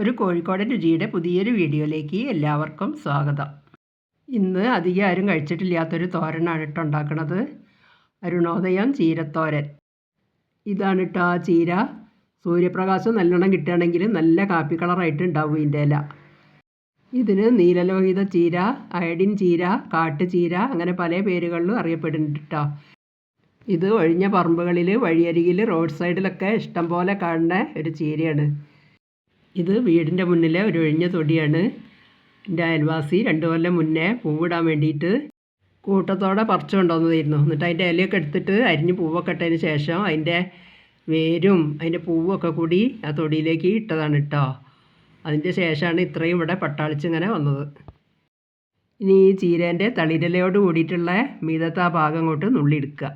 ഒരു കോഴിക്കോടൻ രുചിയുടെ പുതിയൊരു വീഡിയോയിലേക്ക് എല്ലാവർക്കും സ്വാഗതം. ഇന്ന് അധികം ആരും കഴിച്ചിട്ടില്ലാത്തൊരു തോരനാണ് കേട്ടോ ഉണ്ടാക്കുന്നത്. അരുണോദയം ചീരത്തോരൻ. ഇതാണ് കേട്ടോ ആ ചീര. സൂര്യപ്രകാശം നല്ലോണം കിട്ടുകയാണെങ്കിൽ നല്ല കാപ്പി കളറായിട്ട് ഉണ്ടാവും ഇതിൻ്റെ ഇല. ഇതിന് നീലലോഹിത ചീര, അയഡിൻ ചീര, കാട്ടുചീര അങ്ങനെ പല പേരുകളിലും അറിയപ്പെടുന്നുണ്ട് കേട്ടോ. ഇത് ഒഴിഞ്ഞ പറമ്പുകളിൽ, വഴിയരികിൽ, റോഡ് സൈഡിലൊക്കെ ഇഷ്ടം പോലെ കാണുന്ന ഒരു ചീരയാണ്. ഇത് വീടിൻ്റെ മുന്നിലെ ഒരു ഒഴിഞ്ഞ തൊടിയാണ്. എൻ്റെ അയൽവാസി 2 കൊല്ലം മുന്നേ പൂവിടാൻ വേണ്ടിയിട്ട് കൂട്ടത്തോടെ പറിച്ചു കൊണ്ടുവന്നതായിരുന്നു. എന്നിട്ട് അതിൻ്റെ ഇലയൊക്കെ എടുത്തിട്ട് അരിഞ്ഞ് പൂവൊക്കെ ഇട്ടതിന് ശേഷം അതിൻ്റെ വേരും അതിൻ്റെ പൂവൊക്കെ കൂടി ആ തൊടിയിലേക്ക് ഇട്ടതാണ് കേട്ടോ. അതിൻ്റെ ശേഷമാണ് ഇത്രയും ഇവിടെ പട്ടാളിച്ചിങ്ങനെ വന്നത്. ഇനി ഈ ചീരേൻ്റെ തളിരിലയോട് കൂടിയിട്ടുള്ള മീതത്തെ ആ ഭാഗം അങ്ങോട്ട് നുള്ളിയെടുക്കുക.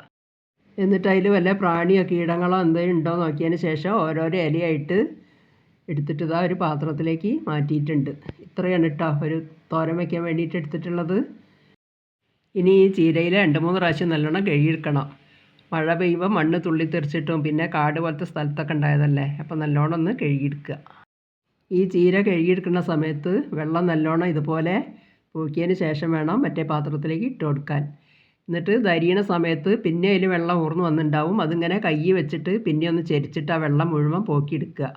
എന്നിട്ട് അതിൽ വല്ല പ്രാണിയോ കീടങ്ങളോ എന്തെങ്കിലും ഉണ്ടോ നോക്കിയതിന് ശേഷം ഓരോരോ ഇലയായിട്ട് എടുത്തിട്ട് ഇതാ ഒരു പാത്രത്തിലേക്ക് മാറ്റിയിട്ടുണ്ട്. ഇത്രയാണ് കേട്ടോ ഒരു തോരൻ വയ്ക്കാൻ വേണ്ടിയിട്ട് എടുത്തിട്ടുള്ളത്. ഇനി ഈ ചീരയിൽ 2-3 പ്രാവശ്യം നല്ലോണം കഴുകിയെടുക്കണം. മഴ പെയ്യുമ്പോൾ മണ്ണ് തുള്ളിത്തെറിച്ചിട്ടും പിന്നെ കാട് പോലത്തെ സ്ഥലത്തൊക്കെ ഉണ്ടായതല്ലേ, അപ്പോൾ നല്ലോണം ഒന്ന് കഴുകിയെടുക്കുക. ഈ ചീര കഴുകിയെടുക്കുന്ന സമയത്ത് വെള്ളം നല്ലോണം ഇതുപോലെ പൂക്കിയതിന് ശേഷം വേണം മറ്റേ പാത്രത്തിലേക്ക് ഇട്ട് കൊടുക്കാൻ. എന്നിട്ട് അരിയണ സമയത്ത് പിന്നെ അതിൽ വെള്ളം ഊർന്ന് വന്നിട്ടുണ്ടാവും. അതിങ്ങനെ കൈ വെച്ചിട്ട് പിന്നെ ഒന്ന് ചെരിച്ചിട്ട് ആ വെള്ളം മുഴുവൻ പോക്കിയെടുക്കുക.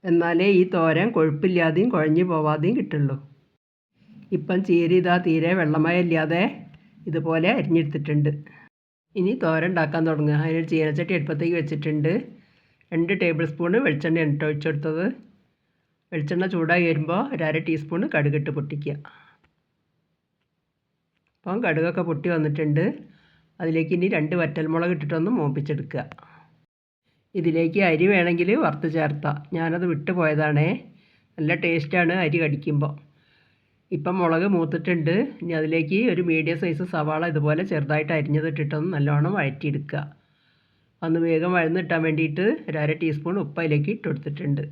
എന്നാലേ ഈ തോരൻ കൊഴുപ്പില്ലാതെയും കുഴഞ്ഞു പോവാതെയും കിട്ടുള്ളൂ. ഇപ്പം ചീര ഇതാ തീരെ വെള്ളമയമില്ലാതെ ഇതുപോലെ അരിഞ്ഞെടുത്തിട്ടുണ്ട്. ഇനി തോരൻ ഉണ്ടാക്കാൻ തുടങ്ങുക. അതിനൊരു ചീനച്ചട്ടി അടുപ്പത്തേക്ക് വെച്ചിട്ടുണ്ട്. 2 ടേബിൾ സ്പൂണ് വെളിച്ചെണ്ണയാണ് കേട്ടോ ഒഴിച്ചെടുത്തത്. വെളിച്ചെണ്ണ ചൂടായി വരുമ്പോൾ 1/2 ടീസ്പൂണ് കടുകിട്ട് പൊട്ടിക്കുക. അപ്പം കടുകൊക്കെ പൊട്ടി വന്നിട്ടുണ്ട്. അതിലേക്ക് ഇനി 2 വറ്റൽമുളക് ഇട്ടിട്ടൊന്ന് മൂപ്പിച്ചെടുക്കുക. ഇതിലേക്ക് അരി വേണമെങ്കിൽ വറുത്ത് ചേർത്താം. ഞാനത് വിട്ടു പോയതാണേ. നല്ല ടേസ്റ്റാണ് അരി കടിക്കുമ്പോൾ. ഇപ്പം മുളക് മൂത്തിട്ടുണ്ട്. ഇനി അതിലേക്ക് ഒരു മീഡിയം സൈസ് സവാള ഇതുപോലെ ചെറുതായിട്ട് അരിഞ്ഞതിട്ടിട്ടൊന്ന് നല്ലോണം വഴറ്റിയെടുക്കുക. അന്ന് വേഗം വഴന്നിട്ടാൻ വേണ്ടിയിട്ട് 1/2 ടീസ്പൂൺ ഉപ്പ് അതിലേക്ക് ഇട്ട് കൊടുത്തിട്ടുണ്ട്.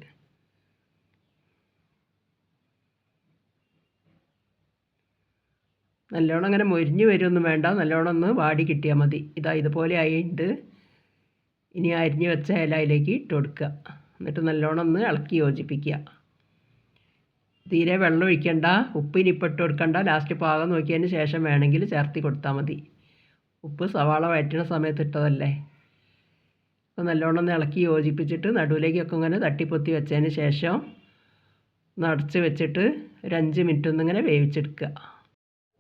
നല്ലോണം അങ്ങനെ മൊരിഞ്ഞ് വരുമൊന്നും വേണ്ട, നല്ലോണം ഒന്ന് വാടി കിട്ടിയാൽ മതി. ഇതുപോലെ ആയിട്ട് ഇനി അരിഞ്ഞ് വെച്ച ഇല അതിലേക്ക് ഇട്ട് കൊടുക്കുക. എന്നിട്ട് നല്ലോണം ഒന്ന് ഇളക്കി യോജിപ്പിക്കുക. തീരെ വെള്ളം ഒഴിക്കണ്ട, ഉപ്പിന് ഇപ്പം ഇട്ട് കൊടുക്കണ്ട. ലാസ്റ്റ് പാകം നോക്കിയതിന് ശേഷം വേണമെങ്കിൽ ചേർത്തി കൊടുത്താൽ മതി. ഉപ്പ് സവാള വഴറ്റുന്ന സമയത്ത് ഇട്ടതല്ലേ. അപ്പോൾ നല്ലോണം ഒന്ന് ഇളക്കി യോജിപ്പിച്ചിട്ട് നടുവിലേക്കൊക്കെ ഇങ്ങനെ തട്ടിപ്പൊത്തി വെച്ചതിന് ശേഷം നടച്ച് വെച്ചിട്ട് ഒരു 5 മിനിറ്റ് ഒന്നിങ്ങനെ വേവിച്ചെടുക്കുക.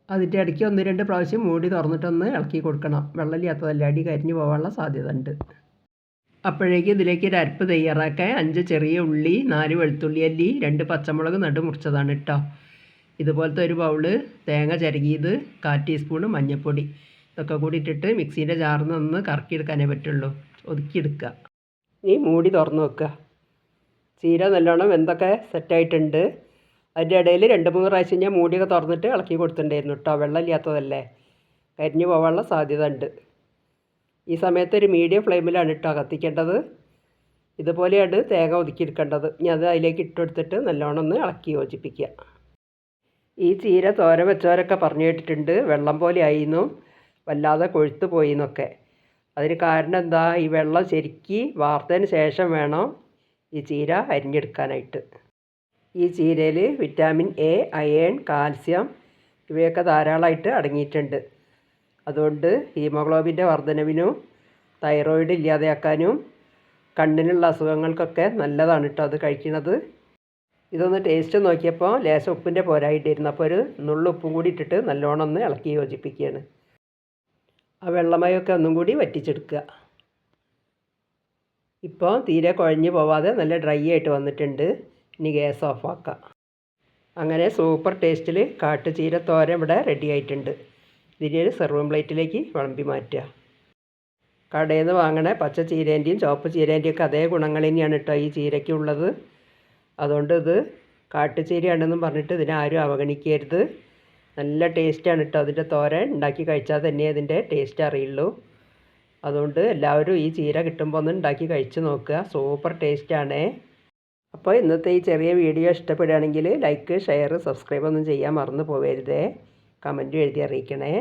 അതിൻ്റെ ഇടയ്ക്ക് 1-2 പ്രാവശ്യം മൂടി തുറന്നിട്ടൊന്ന് ഇളക്കി കൊടുക്കണം. വെള്ളമില്ലാത്തതല്ലേ, അടി കരിഞ്ഞു പോകാനുള്ള സാധ്യത ഉണ്ട്. അപ്പോഴേക്കും ഇതിലേക്ക് ഒരു അരപ്പ് തയ്യാറാക്കാൻ 5 ചെറിയ ഉള്ളി, 4 വെളുത്തുള്ളി അല്ലി, 2 പച്ചമുളക് മുറിച്ചതാണ് കേട്ടോ. ഇതുപോലത്തെ ഒരു ബൗള് തേങ്ങ ചിരകിയത്, 1/4 ടീസ്പൂണ് മഞ്ഞൾപ്പൊടി, ഇതൊക്കെ കൂടി ഇട്ടിട്ട് മിക്സീൻ്റെ ജാറിൽ നിന്ന് കറക്കിയെടുക്കാനേ പറ്റുള്ളൂ. ഒതുക്കിയെടുക്കുക. ഇനി മൂടി തുറന്ന് വെക്കുക. ചീര നല്ലോണം വെന്തൊക്കെ സെറ്റായിട്ടുണ്ട്. അതിൻ്റെ ഇടയിൽ 2-3 പ്രാവശ്യം ഞാൻ മൂടിയൊക്കെ തുറന്നിട്ട് ഇളക്കി കൊടുത്തിട്ടുണ്ടായിരുന്നു കേട്ടോ. വെള്ളമില്ലാത്തതല്ലേ, കരിഞ്ഞു പോകാനുള്ള സാധ്യത ഉണ്ട്. ഈ സമയത്ത് ഒരു മീഡിയം ഫ്ലെയിമിലാണ് കേട്ടോ കത്തിക്കേണ്ടത്. ഇതുപോലെയാണ് തേങ്ങ ഒതുക്കിയെടുക്കേണ്ടത്. ഇനി അത് അതിലേക്ക് ഇട്ടെടുത്തിട്ട് നല്ലോണം ഒന്ന് ഇളക്കി യോജിപ്പിക്കുക. ഈ ചീര തോരൻ വെച്ചവരൊക്കെ പറഞ്ഞു കേട്ടിട്ടുണ്ട് വെള്ളം പോലെ ആയിന്നും വല്ലാതെ കൊഴുത്ത് പോയിന്നൊക്കെ. അതിന് കാരണം എന്താ, ഈ വെള്ളം ശരിക്ക് വാർത്തതിന് ശേഷം വേണം ഈ ചീര അരിഞ്ഞെടുക്കാനായിട്ട്. ഈ ചീരയിൽ വിറ്റാമിൻ എ, അയേൺ, കാൽസ്യം ഇവയൊക്കെ ധാരാളമായിട്ട് അടങ്ങിയിട്ടുണ്ട്. അതുകൊണ്ട് ഹീമോഗ്ലോബിൻ്റെ വർധനവിനും തൈറോയിഡ് ഇല്ലാതെയാക്കാനും കണ്ണിനുള്ള അസുഖങ്ങൾക്കൊക്കെ നല്ലതാണ് കേട്ടോ അത് കഴിക്കുന്നത്. ഇതൊന്ന് ടേസ്റ്റ് നോക്കിയപ്പോൾ ലേശം ഉപ്പിൻ്റെ പോരായിട്ടിരുന്നു. അപ്പോൾ ഒരു നുള്ളു ഉപ്പും കൂടി ഇട്ടിട്ട് നല്ലോണം ഒന്ന് ഇളക്കി യോജിപ്പിക്കുകയാണ്. ആ വെള്ളമയൊക്കെ ഒന്നും കൂടി വറ്റിച്ചെടുക്കുക. ഇപ്പോൾ തീരെ കുഴഞ്ഞു പോവാതെ നല്ല ഡ്രൈ ആയിട്ട് വന്നിട്ടുണ്ട്. ഇനി ഗ്യാസ് ഓഫാക്കാം. അങ്ങനെ സൂപ്പർ ടേസ്റ്റിൽ കാട്ടുചീര തോരൻ ഇവിടെ റെഡി ആയിട്ടുണ്ട്. ഇതിനൊരു സെർവിങ് പ്ലേറ്റിലേക്ക് വിളമ്പി മാറ്റുക. കടയിൽ നിന്ന് വാങ്ങണ പച്ച ചീരേൻ്റെയും ചുവപ്പ് ചീരേൻ്റെയും ഒക്കെ അതേ ഗുണങ്ങൾ തന്നെയാണ് കേട്ടോ ഈ ചീരയ്ക്കുള്ളത്. അതുകൊണ്ട് ഇത് കാട്ടുചീരയാണെന്നും പറഞ്ഞിട്ട് ഇതിനാരും അവഗണിക്കരുത്. നല്ല ടേസ്റ്റാണ് കേട്ടോ. അതിൻ്റെ തോരൻ ഉണ്ടാക്കി കഴിച്ചാൽ തന്നെ അതിൻ്റെ ടേസ്റ്റ് അറിയുള്ളൂ. അതുകൊണ്ട് എല്ലാവരും ഈ ചീര കിട്ടുമ്പോൾ ഒന്ന് ഉണ്ടാക്കി കഴിച്ച് നോക്കുക. സൂപ്പർ ടേസ്റ്റാണേ. അപ്പോൾ ഇന്നത്തെ ഈ ചെറിയ വീഡിയോ ഇഷ്ടപ്പെടുകയാണെങ്കിൽ ലൈക്ക്, ഷെയർ, സബ്സ്ക്രൈബ് ഒന്നും ചെയ്യാൻ മറന്നു പോകരുതേ. കമൻറ്റും എഴുതി അറിയിക്കണേ.